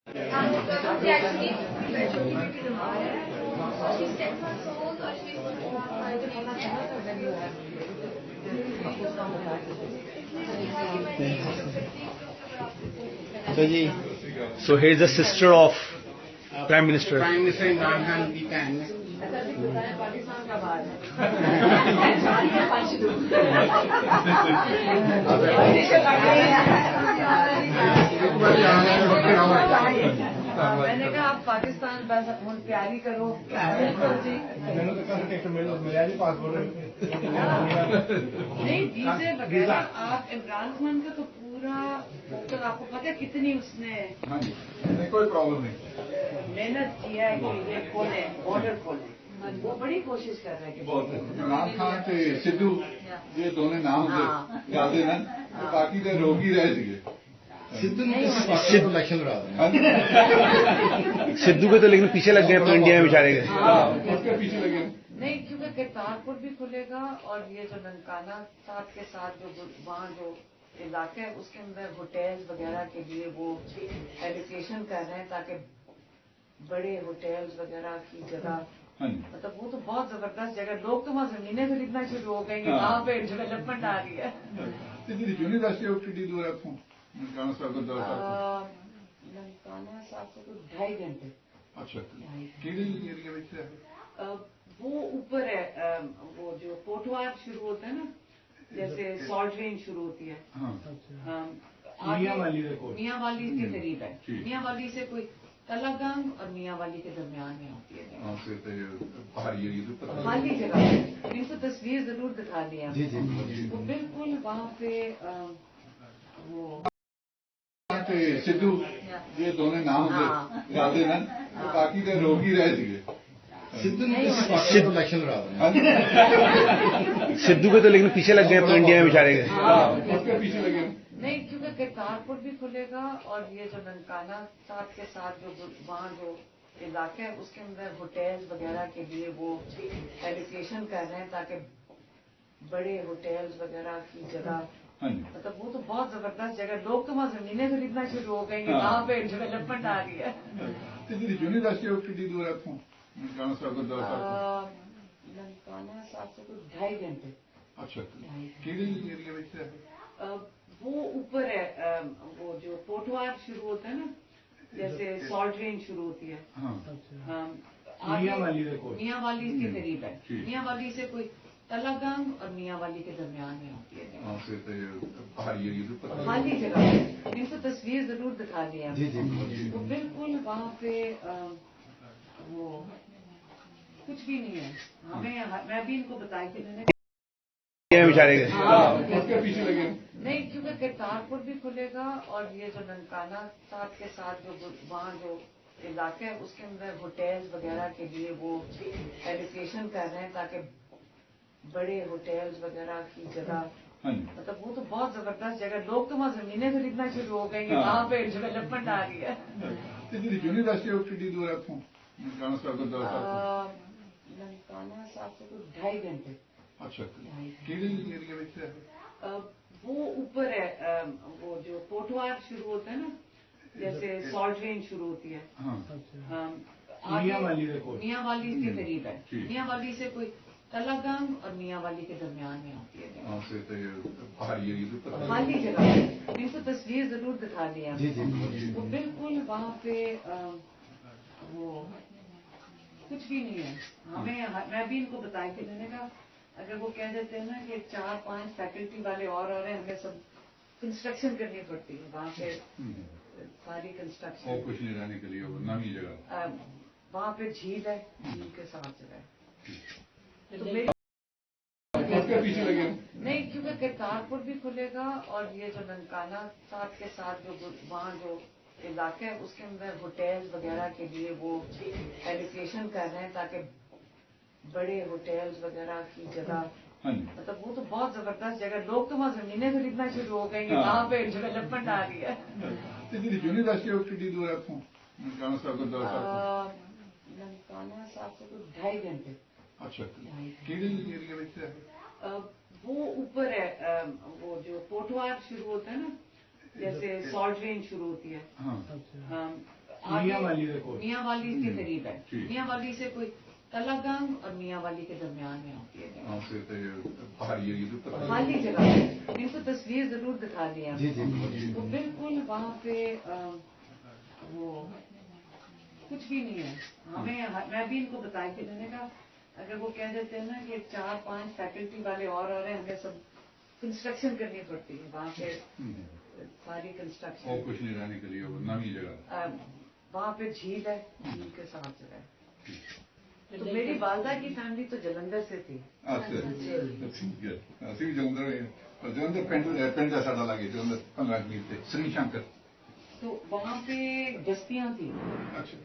Actually, छोटी बेटी बीमार है, so she's 10 months old और she's So he is the sister of Prime Minister. Prime Minister Imran Khan की बहन है. मैंने कहा आप पाकिस्तान बस प्यारी करो. नहीं वीजे वगैरह आप इमरान खान का तो पूरा फोकस आपको पता है कितनी उसने कोई प्रॉब्लम नहीं. मेहनत किया है कि ये खोले बॉर्डर खोले. वो बड़ी कोशिश कर रहे हैं. इमरान खान ਤੇ ਸਿੱਧੂ ਇਹ ਦੋਨੇ ਨਾਮ ਜਾਂਦੇ ਨੇ ਬਾਕੀ ਦੇ ਰੋਗੀ ਰਹਿ ਸੀਗੇ. सिद्धू के तो लेकिन पीछे लग गए अपने इंडिया में बेचारे गए. उसके पीछे लगे. नहीं क्योंकि करतारपुर भी खुलेगा और ये जो ननकाना साथ के साथ जो वहाँ जो इलाके है उसके अंदर होटल्स वगैरह के लिए वो एलोकेशन कर रहे हैं ताकि बड़े होटल्स वगैरह की जगह मतलब वो तो बहुत जबरदस्त जगह. लोग तो वहाँ जमीनें खरीदना शुरू हो गई हैं. वहाँ पे डेवलपमेंट आ रही है. यूनिवर्सिटी ऑफ कितनी दूर है आपको ननकाना साहब? ननकाना साहब से तो 2.5 घंटे. अच्छा केड़ी एरिया में है? वो ऊपर है वो जो पोटवार शुरू होता है ना जैसे सॉल्ट रेंज शुरू होती है. मियाँ वाली के करीब है. मियाँ वाली से कोई तलागंग और मियाँ वाली के दरमियान में होती है. खाली जगह इनको तस्वीर जरूर दिखा दी है. वो बिल्कुल वहाँ पे वो ਸਿੱਧੂ ਇਹ ਦੋਨੇ ਨਾਮ ਜਾਂਦੇ ਨੇ ਬਾਕੀ ਦੇ ਰੋਗੀ ਰਹਿ ਸੀਗੇ. सिद्धू के तो लेकिन पीछे लग गए अपने इंडिया में बेचारे गए. उसके पीछे लगे. नहीं क्योंकि करतारपुर भी खुलेगा और ये जो ननकाना साथ के साथ जो वहाँ जो इलाके है उसके अंदर होटल्स वगैरह के लिए वो एलोकेशन कर रहे हैं ताकि बड़े होटल्स वगैरह की जगह मतलब वो तो बहुत जबरदस्त जगह. लोग तो वहाँ जमीनें खरीदना शुरू हो गई हैं. वहाँ पे डेवलपमेंट आ रही है. यूनिवर्सिटी ऑफ कितनी दूर है आपको ननकाना साहब? ननकाना साहब से तो 2.5 घंटे. अच्छा केड़ी एरिया में है? वो ऊपर है वो जो पोटवार शुरू होता है ना जैसे सॉल्ट रेंज शुरू होती है. मियाँ वाली के करीब है. मियाँ वाली से कोई तलागंग और मियाँ वाली के दरमियान में होती है. खाली जगह इनको तस्वीर जरूर दिखा दी है. वो बिल्कुल वहाँ पे वो कुछ भी नहीं है. हमें मैं भी इनको बताई थी मैंने बेचारे गए. उसके पीछे लगे. नहीं क्योंकि करतारपुर भी खुलेगा और ये जो ननकाना साथ के साथ जो वहाँ जो इलाके है उसके अंदर होटल्स वगैरह के लिए वो एलोकेशन कर रहे हैं ताकि बड़े होटल्स वगैरह की जगह मतलब वो तो बहुत जबरदस्त जगह. लोग तो वहाँ जमीनें खरीदना शुरू हो गई हैं. वहाँ पे डेवलपमेंट आ रही है. यूनिवर्सिटी ऑफ कितनी दूर है आपको ननकाना साहब? ननकाना साहब से तो 2.5 घंटे. अच्छा केड़ी एरिया में है? वो ऊपर है वो जो पोटवार शुरू होता है ना जैसे सॉल्ट रेंज शुरू होती है. मियाँ वाली के करीब है. मियाँ वाली से कोई तलागंग और मियाँ वाली के दरमियान में होती है. खाली जगह इनको तस्वीर जरूर दिखा दी है. वो बिल्कुल वहाँ पे वो कुछ भी नहीं है. हमें मैं भी इनको बताई थी मैंने कहा अगर वो कह देते हैं ना कि 4-5 फैकल्टी वाले और आ रहे हैं हमें सब कंस्ट्रक्शन करनी पड़ती है वहाँ पे सारी कंस्ट्रक्शन कुछ नहीं रहने के लिए नवी जगह वहाँ पे झील है. झील के साथ जगह तो उसके पीछे लगे. नहीं क्योंकि करतारपुर भी खुलेगा और ये जो ननकाना साथ के साथ जो वहाँ जो इलाके है उसके अंदर होटल्स वगैरह के लिए वो एलोकेशन कर रहे हैं ताकि बड़े होटल्स वगैरह की जगह मतलब वो तो बहुत जबरदस्त जगह. लोग तो वहाँ जमीनें खरीदना शुरू हो गई हैं. वहाँ पे डेवलपमेंट आ रही है. यूनिवर्सिटी ऑफ कितनी दूर है आपको ननकाना साहब? ननकाना साहब से तो 2.5 घंटे. अच्छा केड़ी एरिया में है? वो ऊपर है वो जो पोटवार शुरू होता है ना जैसे सॉल्ट रेंज शुरू होती है. میاں والی کے قریب ہے. ٹھیک. میاں والی سے کوئی تلا گنگ اور میاں والی کے درمیان میں ہوتی ہے. وہاں سے تو یہ پہاڑی ایریا تو خالی جگہ ہے. ان کو تصویر ضرور دکھا دی ہے. جی جی تو بالکل وہاں پہ وہ کچھ بھی نہیں ہے. ہمیں میں بھی ان کو بتائی تھی. میں نے کہا اگر وہ کہہ دیتے ہیں نا کہ 4-5 فیکلٹی والے اور رہے ہیں, ہمیں سب کنسٹرکشن کرنی پڑتی ہے وہاں پہ, ساری اور کنسٹرکشن. کچھ نہیں رہنے کے لیے وہ نمی جگہ. وہاں پہ جھیل ہے, جھیل کے ساتھ جو ہے. تو میری والدہ کی فیملی تو جلندھر سے تھی. اچھا ٹھیک ہے. ਅਸੀਂ ਵੀ ਜਲੰਧਰ ਹੋਏ ਹਾਂ. ਜਲੰਧਰ ਪਿੰਡ ਦਾ ਸਾਡਾ ਲੱਗੇ ਜਲੰਧਰ 15 ਮੀਲ ਤੇ ਸ੍ਰੀ ਸ਼ੰਕਰ. تو وہاں پہ بستیاں تھیں. اچھا